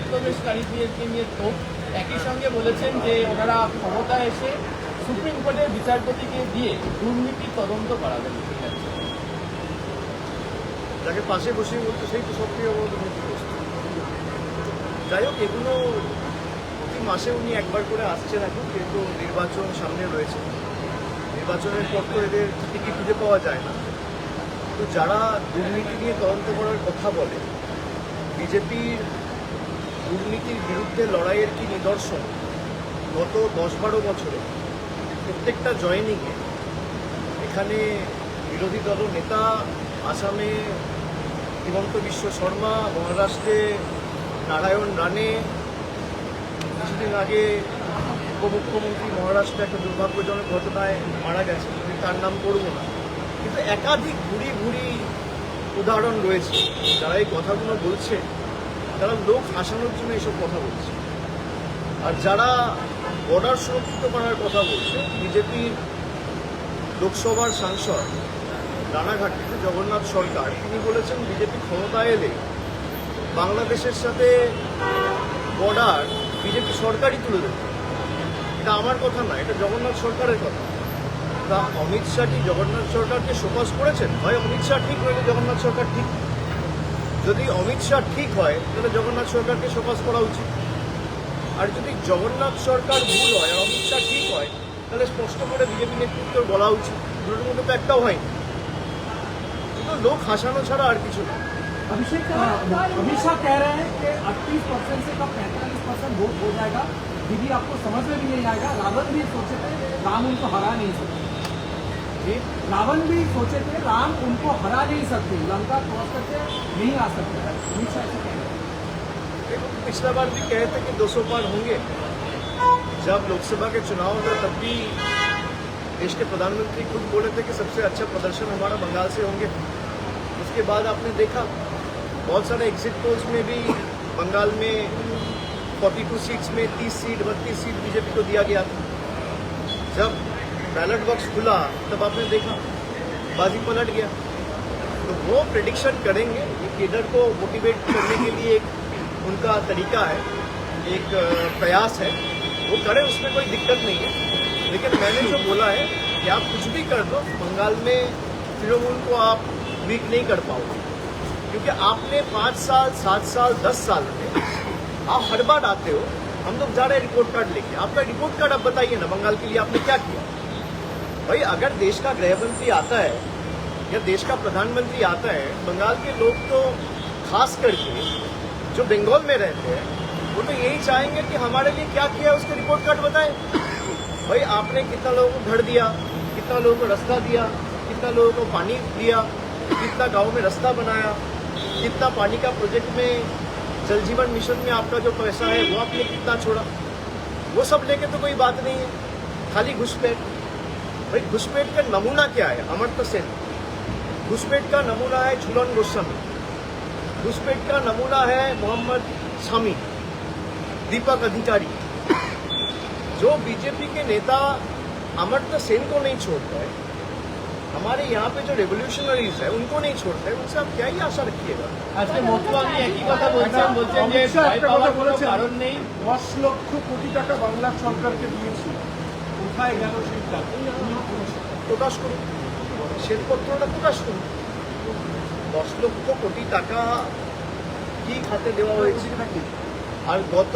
অনুপ্রবেশকারীদেরকে নিয়ে তো একই সঙ্গে বলেছেন যে ওনারা ক্ষমতায় এসে সুপ্রিম কোর্টের বিচারপতিকে দিয়ে দুর্নীতি তদন্ত করাবেন। যাকে পাশে বসিয়ে বলতে সেই তো সক্রিয় দুর্নীতিগ্রস্ত। যাই হোক, এগুলো প্রতি মাসে উনি একবার করে আসছেন এখন, কিন্তু নির্বাচন সামনে রয়েছে। নির্বাচনের পর তো এদের টিকিট খুঁজে পাওয়া যায় না। তো যারা দুর্নীতি নিয়ে তদন্ত করার কথা বলে, বিজেপির দুর্নীতির বিরুদ্ধে লড়াইয়ের কি নিদর্শন গত 10-12 বছরে প্রত্যেকটা জয়েনিংয়ে এখানে বিরোধী দল নেতা, আসামে হিমন্ত বিশ্ব শর্মা, মহারাষ্ট্রে নারায়ণ রানে, কিছুদিন আগে উপমুখ্যমন্ত্রী মহারাষ্ট্রে একটা দুর্ভাগ্যজনক ঘটনায় মারা গেছে, আমি তার নাম করব না, কিন্তু একাধিক ঘুরি ঘুরি উদাহরণ রয়েছে। যারা এই কথাগুলো বলছে তারা লোক হাসানোর জন্য এইসব কথা বলছে। আর যারা বর্ডার সুরক্ষিত করার কথা বলছে, বিজেপির লোকসভার সাংসদ রানাঘাটে জগন্নাথ সরকার, তিনি বলেছেন বিজেপি ক্ষমতায় এলে বাংলাদেশের সাথে বর্ডার বিজেপি সরকারই তুলে দেবে। এটা আমার কথা না, এটা জগন্নাথ সরকারের কথা। তা অমিত শাহ কি জগন্নাথ সরকারকে শোকজ করেছেন? হয় অমিত শাহ ঠিক হলে জগন্নাথ সরকার ঠিক। যদি অমিত শাহ ঠিক হয় তাহলে জগন্নাথ সরকারকে শোকজ করা উচিত। আর যদি জগন্নাথ সরকার ভুল হয় আর অমিত শাহ ঠিক হয়, তাহলে স্পষ্ট করে বিজেপি নেতৃত্বের বলা উচিত। দুটোর মধ্যে তো একটাও হয়নি। কিন্তু লোক হাসানো ছাড়া আর কিছু না। अभिषेक अमित शाह कह रहे हैं कि 38% से कब 45% वोट हो जाएगा। दीदी आपको समझ में भी नहीं आएगा। रावण भी सोचे थे राम उनको हरा नहीं सकते। रावण भी सोचे थे राम उनको हरा नहीं सकते, लंका क्रॉस करके नहीं आ सकते। अमित शाह से कह रहे हैं। पिछला बार भी कहे थे कि 200 पार होंगे। जब लोकसभा के चुनाव हुए तब भी देश के प्रधानमंत्री खुद बोले थे कि सबसे अच्छा प्रदर्शन हमारा बंगाल से होंगे। उसके बाद आपने देखा बहुत सारे एग्जिट पोल्स में भी बंगाल में 42 सीट्स में 30 सीट 32 सीट बीजेपी को दिया गया था। जब बैलेट बॉक्स खुला तब आपने देखा बाजी पलट गया। तो वो प्रेडिक्शन करेंगे, ये केडर को मोटिवेट करने के लिए एक उनका तरीका है, एक प्रयास है, वो करें, उसमें कोई दिक्कत नहीं है। लेकिन मैंने जो बोला है कि आप कुछ भी कर दो, बंगाल में तृणमूल को आप वीक नहीं कर पाओगे। क्योंकि आपने 5 साल 7 साल 10 साल में आप हर बार आते हो, हम लोग जा रहे हैं रिपोर्ट कार्ड लेके। आपका रिपोर्ट कार्ड आप बताइए ना, बंगाल के लिए आपने क्या किया। भाई अगर देश का गृह मंत्री आता है या देश का प्रधानमंत्री आता है, बंगाल के लोग तो खास करके जो बंगाल में रहते हैं वो तो यही चाहेंगे कि हमारे लिए क्या किया उसका रिपोर्ट कार्ड बताएं। भाई आपने कितना लोगों को घर दिया, कितना लोगों को रास्ता दिया, कितना लोगों को पानी दिया, कितना गांव में रास्ता बनाया, कितना पानी का प्रोजेक्ट में जल जीवन मिशन में आपका जो पैसा है वो आपने कितना छोड़ा। वो सब लेके तो कोई बात नहीं है, खाली घुसपैठ। भाई घुसपैठ का नमूना क्या है? अमर्त्य सेन। घुसपैठ का नमूना है झूलन गोस्वामी। घुसपैठ का नमूना है मोहम्मद शामी, दीपक अधिकारी। जो बीजेपी के नेता अमर्त्य सेन को नहीं छोड़ता है, हमारे यहाँ पे जो रेवोल्यूशनरीज है उनको नहीं छोड़ता है, उनसे आप क्या ही आशा रखिएगा। আজকে মতুয়ানি একই কথা বলছেন যে ভয় পাওয়ার কোনো কারণ নেই। 10 লক্ষ কোটি টাকা বাংলা সরকারকে দিয়েছি, কোথায় গেল সেই টাকা? প্রকাশ করুন, শ্বেতপত্রটা প্রকাশ করুন। 10 লক্ষ কোটি টাকা কি খাতে দেওয়া হয়েছে নাকি? আর গত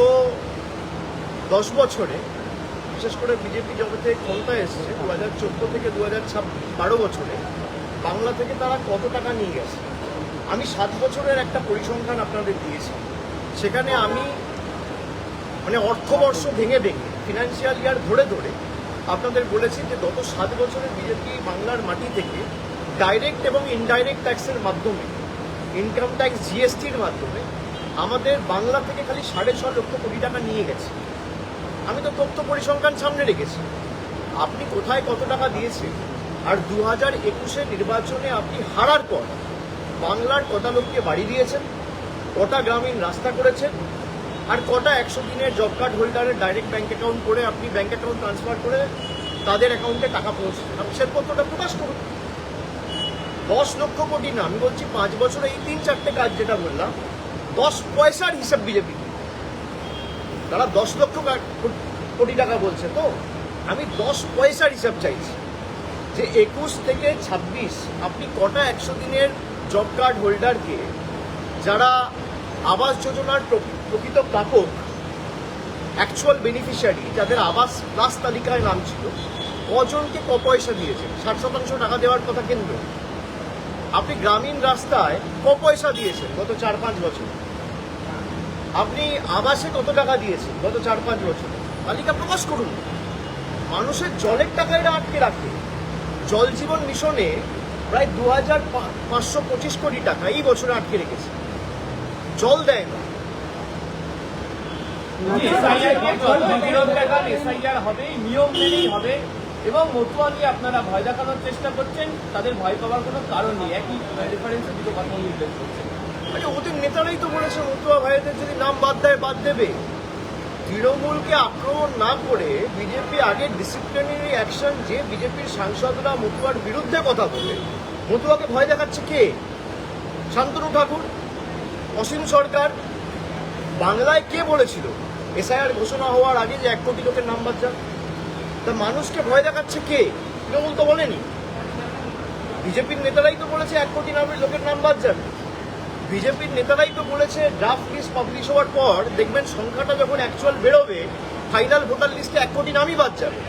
10 বছরে বিশেষ করে বিজেপি যবে থেকে ক্ষমতায় এসেছে 2014 থেকে 2012 বছরে বাংলা থেকে তারা কত টাকা নিয়ে গেছে। আমি 7 বছরের একটা পরিসংখ্যান আপনাদের দিয়েছি। সেখানে আমি মানে অর্থবর্ষ ভেঙে ভেঙে ফিনান্সিয়াল ইয়ার ধরে ধরে আপনাদের বলেছি যে গত 7 বছরে বিজেপি বাংলার মাটি থেকে ডাইরেক্ট এবং ইনডাইরেক্ট ট্যাক্সের মাধ্যমে, ইনকাম ট্যাক্স জিএসটির মাধ্যমে আমাদের বাংলা থেকে খালি 6.5 লক্ষ কোটি টাকা নিয়ে গেছে। আমি তো তথ্য পরিসংখ্যান সামনে রেখেছি। আপনি কোথায় কত টাকা দিয়েছেন, আর 2021-এর নির্বাচনে আপনি হারার পর বাংলার কটা লোককে বাড়ি দিয়েছেন, কটা গ্রামীণ রাস্তা করেছেন, আর কটা 100 দিনের জব কার্ড হোল্ডারের ডাইরেক্ট ব্যাঙ্ক অ্যাকাউন্ট করে আপনি ব্যাঙ্ক অ্যাকাউন্ট ট্রান্সফার করে তাদের অ্যাকাউন্টে টাকা পৌঁছেছেন। আপনি শ্বেতপত্রটা প্রকাশ করুন। 10 লক্ষ কোটি না, আমি বলছি 5 বছরে এই 3-4টে কাজ যেটা বললাম, 10 পয়সার হিসাব বিজেপি। তারা 10 লক্ষ কোটি টাকা বলছে, তো আমি 10 পয়সার হিসাব চাইছি যে 21 থেকে 26 আপনি কটা 100 দিনের জব কার্ড হোল্ডারকে, যারা আবাস যোজনার প্রকৃত প্রাপক, অ্যাকচুয়াল বেনিফিশিয়ারি, যাদের আবাস প্লাস তালিকায় নাম ছিল, কজনকে ক পয়সা দিয়েছে? 60% টাকা দেওয়ার কথা কেন্দ্র। আপনি গ্রামীণ রাস্তায় ক পয়সা দিয়েছেন গত 4-5 বছর? আপনি আবাসে কত টাকা দিয়েছেন গত 4-5 বছর? তালিকা প্রকাশ করুন। মানুষের জলের টাকা এরা আটকে রাখে। জল জীবন মিশনে প্রায় 2525 কোটি টাকা এই বছরে আটকে রেখেছে, জল দেয় না। এসআইআর হবে, নিয়ম মেনেই হবে, এবং মতুয়ালি আপনারা ভয় দেখানোর চেষ্টা করছেন, তাদের ভয় পাওয়ার কোনো কারণ নেই। একই রেফারেন্সে দুটো কথা উল্লেখ করছেন। আরে ওদের নেতারাই তো বলেছে মতুয়া ভাইদের যদি নাম বাদ দেয় বাদ দেবে। তৃণমূলকে আক্রমণ না করে বিজেপি আগে ডিসিপ্লিনারি অ্যাকশন, যে বিজেপির সাংসদরা মতুয়ার বিরুদ্ধে কথা বলে, মতুয়াকে ভয় দেখাচ্ছে কে? শান্তনু ঠাকুর, অসীম সরকার। বাংলায় কে বলেছিল এসআইআর ঘোষণা হওয়ার আগে যে 1 কোটি লোকের নাম বাদ যাবে? তা মানুষকে ভয় দেখাচ্ছে কে? তৃণমূল তো বলেনি। বিজেপির নেতারাই তো বলেছে 1 কোটি লোকের নাম বাদ যাবে। বিজেপির নেতারাই তো বলেছে ড্রাফট লিস্ট পাবলিশ হওয়ার পর দেখবেন সংখ্যাটা যখন অ্যাকচুয়াল বেরোবে, ফাইনাল ভোটার লিস্টে 1 কোটি নামই বাদ যাবে।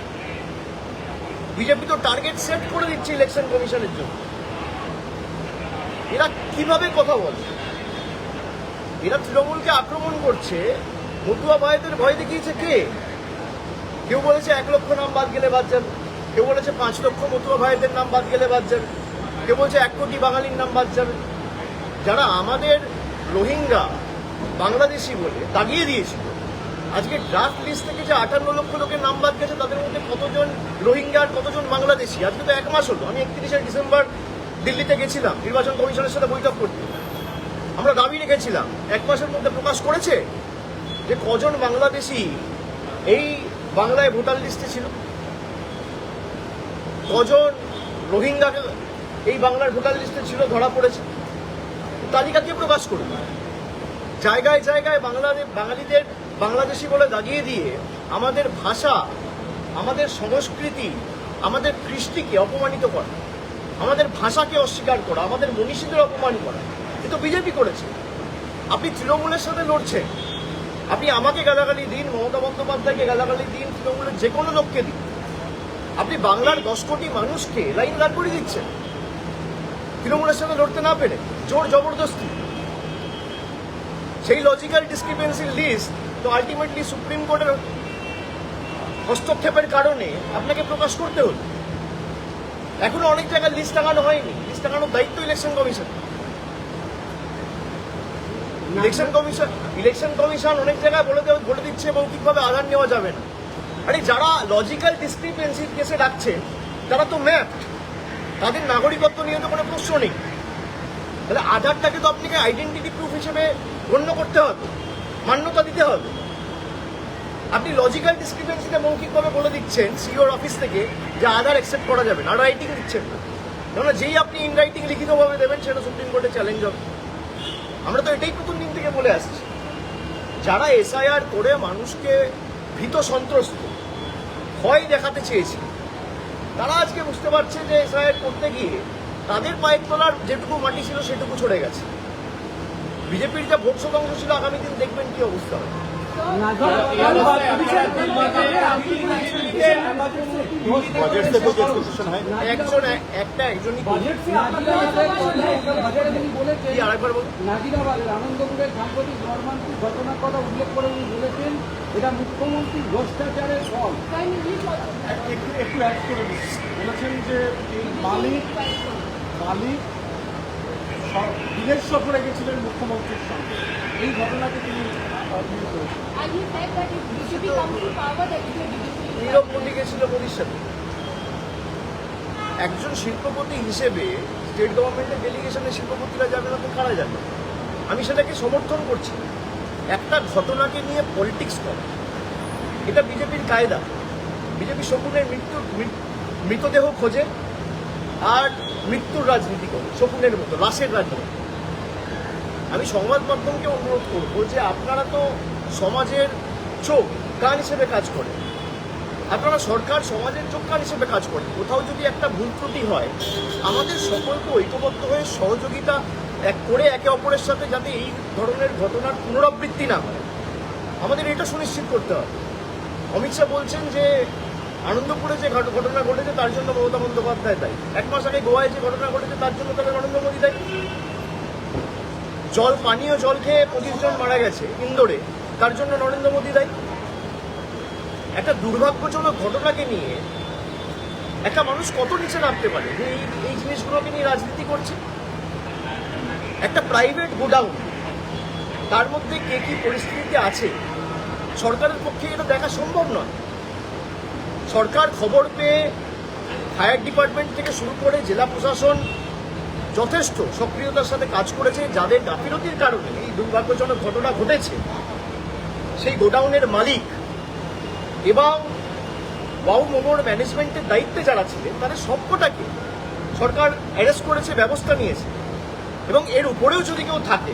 বিজেপি তো টার্গেট সেট করে দিচ্ছে ইলেকশন কমিশনের জন্য। এরা কিভাবে কথা বলে? এরা তৃণমূলকে আক্রমণ করছে, মতুয়া ভাইদের ভয় দেখিয়েছে কে? কেউ বলেছে 1 লক্ষ নাম বাদ গেলে বাদ যাবে, কেউ বলেছে 5 লক্ষ মতুয়া ভাইদের নাম বাদ গেলে বাদ যাবে, কেউ বলছে 1 কোটি বাঙালির নাম বাদ যাবে। যারা আমাদের রোহিঙ্গা বাংলাদেশি বলে দাগিয়ে দিয়েছিল, আজকে ড্রাফট লিস্ট থেকে যে 58 লক্ষ লোকের নাম বাদ গেছে, তাদের মধ্যে কতজন রোহিঙ্গা আর কতজন বাংলাদেশি? আজকে তো 1 মাস হলো। আমি 31শে ডিসেম্বর দিল্লিতে গেছিলাম নির্বাচন কমিশনের সাথে বৈঠক করতে। আমরা দাবি রেখেছিলাম 1 মাসের মধ্যে প্রকাশ করেছে যে কজন বাংলাদেশি এই বাংলায় ভোটার লিস্টে ছিল, কজন রোহিঙ্গা এই বাংলার ভোটার লিস্টে ছিল, ধরা পড়েছে। তালিকা কে প্রকাশ করবে? জায়গায় জায়গায় বাঙালিদের বাংলাদেশি বলে দাগিয়ে দিয়ে আমাদের ভাষা, আমাদের সংস্কৃতি, আমাদের কৃষ্টিকে অপমানিত করা, আমাদের ভাষাকে অস্বীকার করা, আমাদের মনীষীদের অপমান করা, এ তো বিজেপি করেছে। আপনি তৃণমূলের সাথে লড়ছেন। আপনি আমাকে গালাগালি দিন, মমতা বন্দ্যোপাধ্যায়কে গালাগালি দিন, তৃণমূলের যে কোনো লোককে দিন, আপনি বাংলার 10 কোটি মানুষকে লাইন দাঁড় করে দিচ্ছেন তৃণমূলের সাথে লড়তে না পেরে, জোর জবরদস্তি। সেই লজিক্যাল ডিসক্রিপেন্সির লিস্ট তো আলটিমেটলি সুপ্রিম কোর্টের হস্তক্ষেপের কারণে আপনাকে প্রকাশ করতে হলো। এখনো অনেক জায়গায় লিস্ট টাঙানো হয়নি। লিস্ট টাঙানোর দায়িত্ব ইলেকশন কমিশন। ইলেকশন কমিশন অনেক জায়গায় বলে দিচ্ছে মৌখিকভাবে আধার নেওয়া যাবে না। আরে যারা লজিক্যাল ডিসক্রিপেন্সির কেসে ডাকছেন তারা তো ম্যাপ, তাদের নাগরিকত্ব নিয়ে তো কোনো প্রশ্ন নেই। তাহলে আধারটাকে তো আপনাকে আইডেন্টিটি প্রুফ হিসেবে গণ্য করতে হবে, মান্যতা দিতে হবে। আপনি লজিক্যাল ডিসক্রিপেন্সিতে মৌখিকভাবে বলে দিচ্ছেন সিওর অফিস থেকে যে আধার অ্যাকসেপ্ট করা যাবে না, আর রাইটিং দিচ্ছেন না। কেননা যেই আপনি ইন রাইটিং লিখিতভাবে দেবেন সেটা সুপ্রিম কোর্টে চ্যালেঞ্জ হবে। আমরা তো এটাই প্রথম দিন থেকে বলে আসছি। যারা এসআইআর করে মানুষকে ভীত সন্ত্রস্ত, ভয় দেখাতে চেয়েছে, তারা আজকে বুঝতে পারছে যে এসআইআর করতে গিয়ে তাদের পায়ের তলার যেটুকু মাটি ছিল সেটুকু ছড়ে গেছে। বিজেপির যা ভোট শতাংশ ছিল, আগামী দিন দেখবেন কি অবস্থা হবে। बजट से कुछ एक्सपेक्टेशन है? একজনই बजट से आपका बजट में बोले কি আরেকবার বলুন। নাজিরাবাদের আনন্দপুরের সাম্প্রতিক মর্মান্তিক ঘটনার কথা উল্লেখ করে উনি বলেছেন এটা মুখ্যমন্ত্রী ভ্রষ্টাচারের ফল। একটু অ্যাড করে দিচ্ছি, বলেছেন যে এই মালিক বিদেশ সফরে গেছিলেন মুখ্যমন্ত্রীর সঙ্গে, এই ঘটনাকে তিনি And he said that if BJP comes to power, that is a BJP. নীরব মোদী গেছিল মোদীর সাথে। একজন শিল্পপতি হিসেবে স্টেট গভর্নমেন্টের ডেলিগেশনে শিল্পপতিরা যাবে না তো কারা যাবে? আমি সেটাকে সমর্থন করছি। একটা ঘটনাকে নিয়ে পলিটিক্স করে, এটা বিজেপির কায়দা। বিজেপি শকুনের মৃতদেহ খোঁজে আর মৃত্যুর রাজনীতি করে, শকুনের মতো লাশের রাজনীতি। আমি সংবাদ মাধ্যমকে অনুরোধ করবো যে আপনারা তো সমাজের চোখ কান হিসেবে কাজ করে, আপনারা সরকার সমাজের চোখ কান হিসেবে কাজ করে। কোথাও যদি একটা ভুল ত্রুটি হয়, আমাদের সকলকে ঐক্যবদ্ধ হয়ে সহযোগিতা করে একে অপরের সাথে যাতে এই ধরনের ঘটনার পুনরাবৃত্তি না হয়, আমাদের এটা সুনিশ্চিত করতে হবে। অমিত শাহ বলছেন যে আনন্দপুরে যে ঘটনা ঘটেছে তার জন্য মমতা বন্দ্যোপাধ্যায় দায়ী, 1 মাস আগে গোয়ায় যে ঘটনা ঘটেছে তার জন্য তবে নরেন্দ্র মোদী দায়ী। পানীয় জল খেয়ে 25 জন মারা গেছে ইন্দোরে, তার জন্য নরেন্দ্র মোদী দায়ী। একটা দুর্ভাগ্যজনক ঘটনাকে নিয়ে একটা মানুষ কত নিচে নামতে পারে যে এই জিনিসগুলোকে নিয়ে রাজনীতি করছে। একটা প্রাইভেট গোডাউন, তার মধ্যে কে কি পরিস্থিতিতে আছে সরকারের পক্ষে এটা দেখা সম্ভব নয়। সরকার খবর পেয়ে ফায়ার ডিপার্টমেন্ট থেকে শুরু করে জেলা প্রশাসন যথেষ্ট সক্রিয়তার সাথে কাজ করেছে। যাদের গাফিলতির কারণে এই দুর্ভাগ্যজনক ঘটনা ঘটেছে, সেই গোডাউনের মালিক এবং ওয়াও মোমোর ম্যানেজমেন্টের দায়িত্বে যারা ছিলেন তাদের সবকটাকে সরকার অ্যারেস্ট করেছে, ব্যবস্থা নিয়েছে। এবং এর উপরেও যদি কেউ থাকে,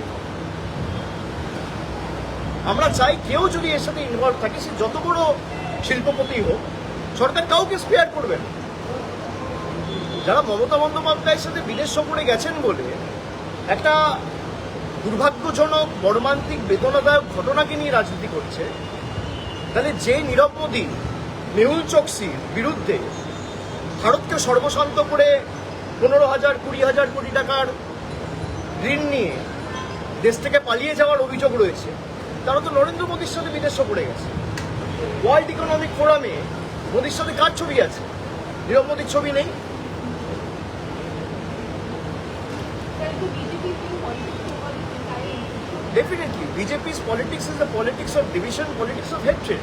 আমরা চাই কেউ যদি এর সাথে ইনভলভ থাকে, সে যত বড় শিল্পপতি হোক, সরকার কাউকে স্পেয়ার করবে না। যারা মমতা বন্দ্যোপাধ্যায়ের সাথে বিদেশ সফরে গেছেন বলে একটা দুর্ভাগ্যজনক মর্মান্তিক বেদনাদায়ক ঘটনাকে নিয়ে রাজনীতি করছে, তাহলে যে নীরব মোদী মেহুল চোকসির বিরুদ্ধে ভারতকে সর্বশান্ত করে 15,000 20,000 কোটি টাকার ঋণ নিয়ে দেশ থেকে পালিয়ে যাওয়ার অভিযোগ রয়েছে, তারা তো নরেন্দ্র মোদীর সাথে বিদেশ সফরে গেছে। ওয়ার্ল্ড ইকোনমিক ফোরামে মোদীর সাথে কার ছবি আছে? নীরব মোদীর ছবি নেই। But the BJP is doing politics over this entire incident. Definitely, BJP's politics is the politics of division, politics of hatred.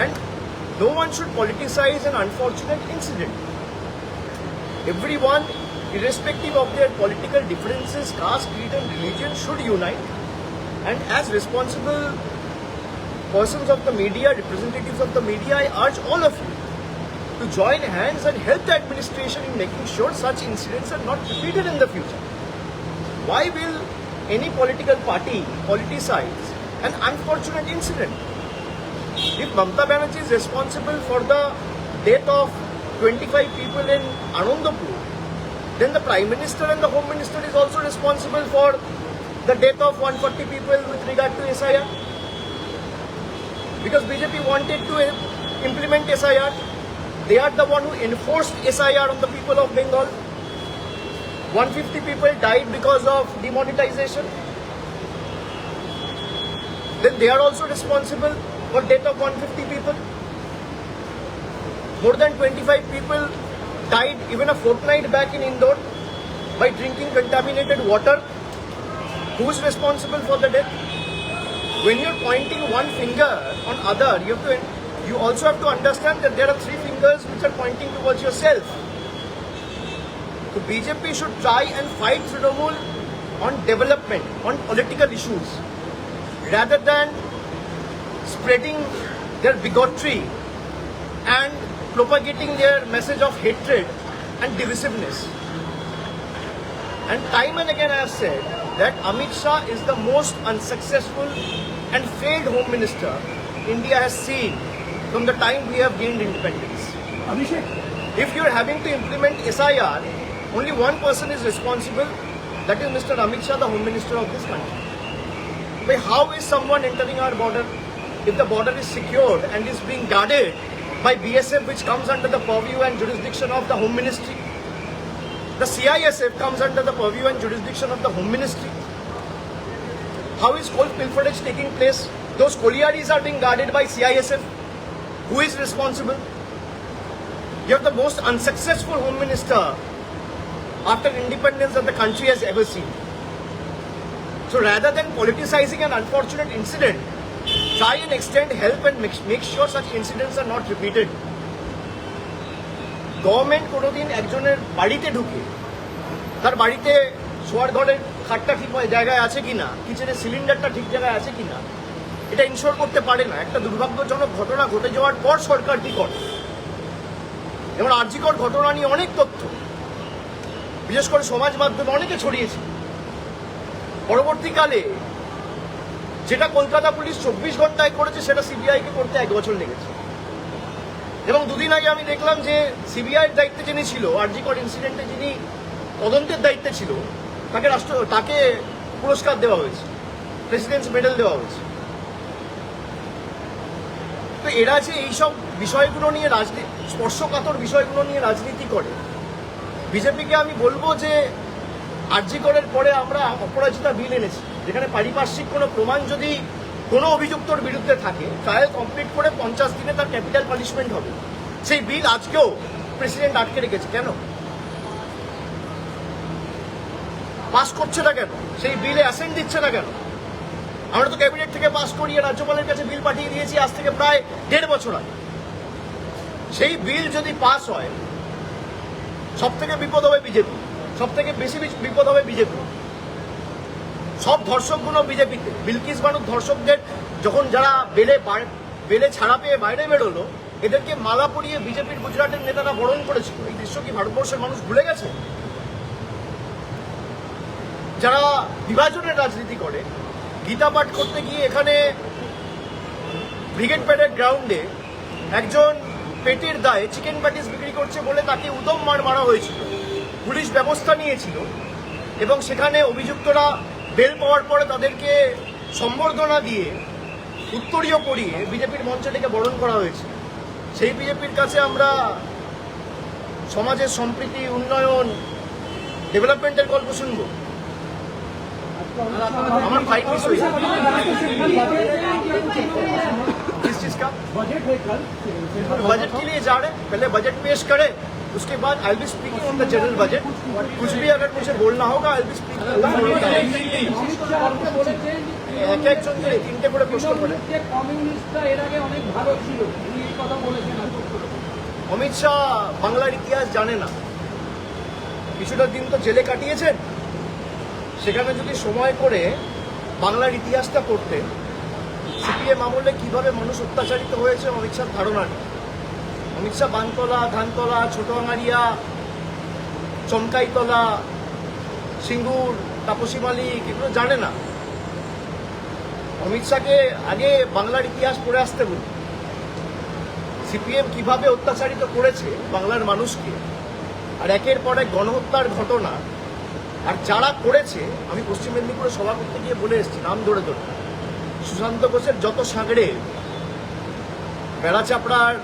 And no one should politicize an unfortunate incident. Everyone, irrespective of their political differences, caste, creed and religion, should unite. And as responsible persons of the media, representatives of the media, I urge all of you to join hands and help the administration in making sure such incidents are not repeated in the future. Why will any political party politicize an unfortunate incident? If Mamata Banerjee is responsible for the death of 25 people in Anandapur, then the Prime Minister and the Home Minister is also responsible for the death of 140 people with regard to SIR. Because BJP wanted to implement SIR, they are the one who enforced SIR on the people of Bengal. 150 people died because of demonetization. Then they are also responsible for death of 150 people. More than 25 people died even a fortnight back in Indore by drinking contaminated water. Who is responsible for the death? When you're pointing one finger on other, you also have to understand that there are 3 fingers which are pointing towards yourself. So BJP should try and fight Trinamool on development, on political issues, rather than spreading their bigotry and propagating their message of hatred and divisiveness. And time and again I have said that Amit Shah is the most unsuccessful and failed Home Minister India has seen from the time we have gained independence. Abhishek, If you are having to implement SIR, only one person is responsible, that is Mr. Amit Shah, the Home Minister of this country. But how is someone entering our border if the border is secured and is being guarded by BSF, which comes under the purview and jurisdiction of the Home Ministry? The CISF comes under the purview and jurisdiction of the Home Ministry. How is coal pilferage taking place? Those collieries are being guarded by CISF. Who is responsible? You are the most unsuccessful Home Minister after independence that the country has ever seen. So rather than politicizing an unfortunate incident, try and extend help and make sure such incidents are not repeated. Government কোনোদিন একজনের বাড়িতে ঢুকে তার বাড়িতে শোয়ার ঘরের খাটটা ঠিক জায়গায় আছে কিনা, কিচেনের সিলিন্ডারটা ঠিক জায়গায় আছে কিনা, এটা ইনশোর করতে পারে না। একটা দুর্ভাগ্যজনক ঘটনা ঘটে যাওয়ার পর সরকার কি করে? যেমন আরজিকর ঘটনা নিয়ে অনেক তথ্য বিশেষ করে সমাজ মাধ্যমে অনেকে ছড়িয়েছে। পরবর্তীকালে যেটা কলকাতা পুলিশ 24 ঘন্টায় করেছে সেটা সিবিআইকে করতে 1 বছর লেগেছে। এবং দুদিন আগে আমি দেখলাম যে সিবিআইয়ের দায়িত্বে যিনি ছিল, আরজি কর ইনসিডেন্টে যিনি তদন্তের দায়িত্বে ছিল, তাকে পুরস্কার দেওয়া হয়েছে, প্রেসিডেন্টস মেডেল দেওয়া হয়েছে। তো এরা যে এইসব বিষয়গুলো নিয়ে স্পর্শকাতর বিষয়গুলো নিয়ে রাজনীতি করে, বিজেপিকে আমি বলবো যে আরজি করের পরে আমরা অপরাজিতা বিল এনেছি, যেখানে পারিপার্শ্বিক কোনো প্রমাণ যদি কোনো অভিযুক্তর বিরুদ্ধে থাকে, ট্রায়াল কমপ্লিট করে 50 দিনে তার ক্যাপিটাল পানিশমেন্ট হবে। সেই বিল আজকেও প্রেসিডেন্ট আটকে রেখেছে। কেন পাস করছে না? কেন সেই বিলে অ্যাসেন্ট দিচ্ছে না? কেন? আমরা তো ক্যাবিনেট থেকে পাস করিয়ে রাজ্যপালের কাছে বিল পাঠিয়ে দিয়েছি আজ থেকে প্রায় 1.5 বছর আগে। সেই বিল যদি পাস হয়, সব থেকে বিপদ হবে বিজেপি, সব থেকে বেশি বিপদ হবে বিজেপি। সব ধর্ষকগুলো বিজেপিতে। বিলকিস বানুর ধর্ষকদের যখন যারা বেলে ছাড়া পেয়ে বাইরে বেরোলো, এদেরকে মালা পরিয়ে বিজেপির গুজরাটের নেতারা বরণ করেছিল। এই দৃশ্য কি ভারতবর্ষের মানুষ ভুলে গেছে? যারা বিভাজনের রাজনীতি করে, গীতা পাঠ করতে গিয়ে এখানে ব্রিগেড প্যারেড গ্রাউন্ডে একজন পেটের দায়ে চিকেন প্যাটিস বিক্রি করছে বলে তাকে উদম মারা হয়েছিল। পুলিশ ব্যবস্থা নিয়েছিল এবং সেখানে অভিযুক্তরা বেল পাওয়ার পরে তাদেরকে সম্বর্ধনা দিয়ে উত্তরীয় পরিয়ে বিজেপির মঞ্চে থেকে বরণ করা হয়েছে। সেই বিজেপির কাছে আমরা সমাজের সম্প্রীতি, উন্নয়ন, ডেভেলপমেন্টের গল্প শুনবো? আমার फाइट मिस हुई किस चीज का? बजट है कल, बजट के लिए जा रहे हैं, पहले बजट पेश करें, उसके बाद I be speaking on the general budget. कुछ भी अगर मुझे बोलना होगा आई बी स्पीकिंग। এক একজনকে 3টে করে প্রশ্ন করে। কমিউনিস্টরা এর আগে অনেক ভালো ছিল, এই কথা বলেছেন। অমিত শাহ বাংলার ইতিহাস জানে না। কিছুটা দিন তো জেলে কাটিয়েছেন, সেখানে যদি সময় করে বাংলার ইতিহাসটা পড়তে, সিপিএম আমলে কিভাবে মানুষ অত্যাচারিত হয়েছে অমিত শাহর ধারণা নেই। অমিত শাহ বানতলা, ধানতলা, ছোটআঙারিয়া, চমকাইতলা, সিঙ্গুর, তাপসী মালিক এগুলো জানে না। অমিত শাহকে আগে বাংলার ইতিহাস পড়ে আসতে বলি, সিপিএম কিভাবে অত্যাচারিত করেছে বাংলার মানুষকে, আর একের পর এক গণহত্যার ঘটনা। আর যারা করেছে, আমি পশ্চিম মেদিনীপুরে সভা করতে গিয়ে বলে এসেছি নাম ধরে ধরে, সুশান্ত ঘোষের যত সাগরে, বেড়া চাপড়ার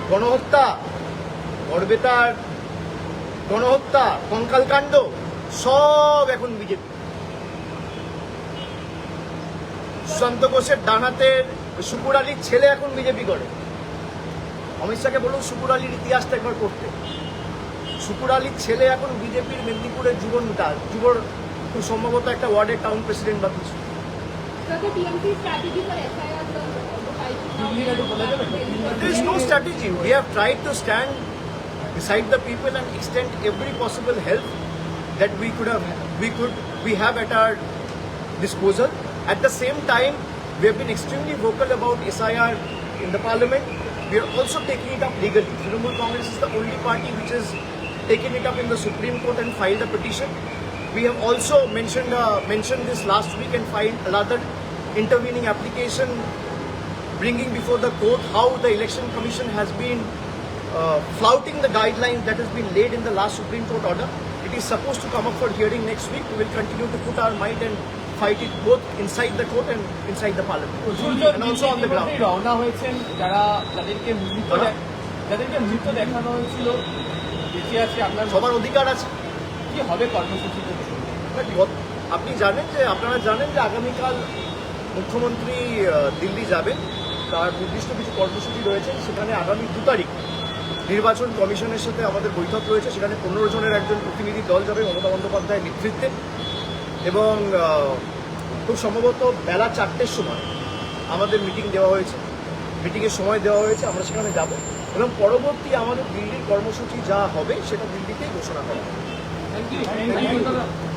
গণহত্যা, গড়বেতার গণহত্যা, কঙ্কালকাণ্ড, সব এখন বিজেপি। সুশান্ত ঘোষের ডানাতের শুকুর আলীর ছেলে এখন বিজেপি করে। অমিত শাহকে বলুন শুকুর আলীর ইতিহাসটা একবার করতে। শুকুর আলীর ছেলে এখন বিজেপির মেদিনীপুরের যুবর খুব সম্ভবত একটা ওয়ার্ডের টাউন প্রেসিডেন্ট বা কিছু। There is no strategy. We have tried to stand beside the people and extend every possible help that we have at our disposal. At the same time, we have been extremely vocal about SIR in the parliament. We are also taking it up legally. Trinamool Congress is the only party which has taken it up in the Supreme Court and filed a petition. We have also mentioned this last week and filed another intervening application bringing before the court how the Election Commission has been flouting the guidelines that has been laid in the last Supreme Court order. It is supposed to come up for hearing next week. We will continue to put our might and fight it both inside the court and inside the parliament and also on the ground. রওনা হয়েছেন যাদেরকে মৃত দেখানো হয়েছিল, বেঁচে আছে, আপনার সবার অধিকার আছে। কি হবে কর্মসূচিতে? আপনারা জানেন যে আগামীকাল মুখ্যমন্ত্রী দিল্লি যাবেন, তার নির্দিষ্ট কিছু কর্মসূচি রয়েছে। সেখানে আগামী 2 তারিখ নির্বাচন কমিশনের সাথে আমাদের বৈঠক রয়েছে। সেখানে 15 জনের একজন প্রতিনিধি দল যাবে মমতা বন্দ্যোপাধ্যায়ের নেতৃত্বে, এবং খুব সম্ভবত বেলা 4টের সময় আমাদের মিটিং দেওয়া হয়েছে, মিটিংয়ের সময় দেওয়া হয়েছে। আমরা সেখানে যাব এবং পরবর্তী আমাদের দিল্লির কর্মসূচি যা হবে সেটা দিল্লিতেই ঘোষণা করা হবে। Thank you.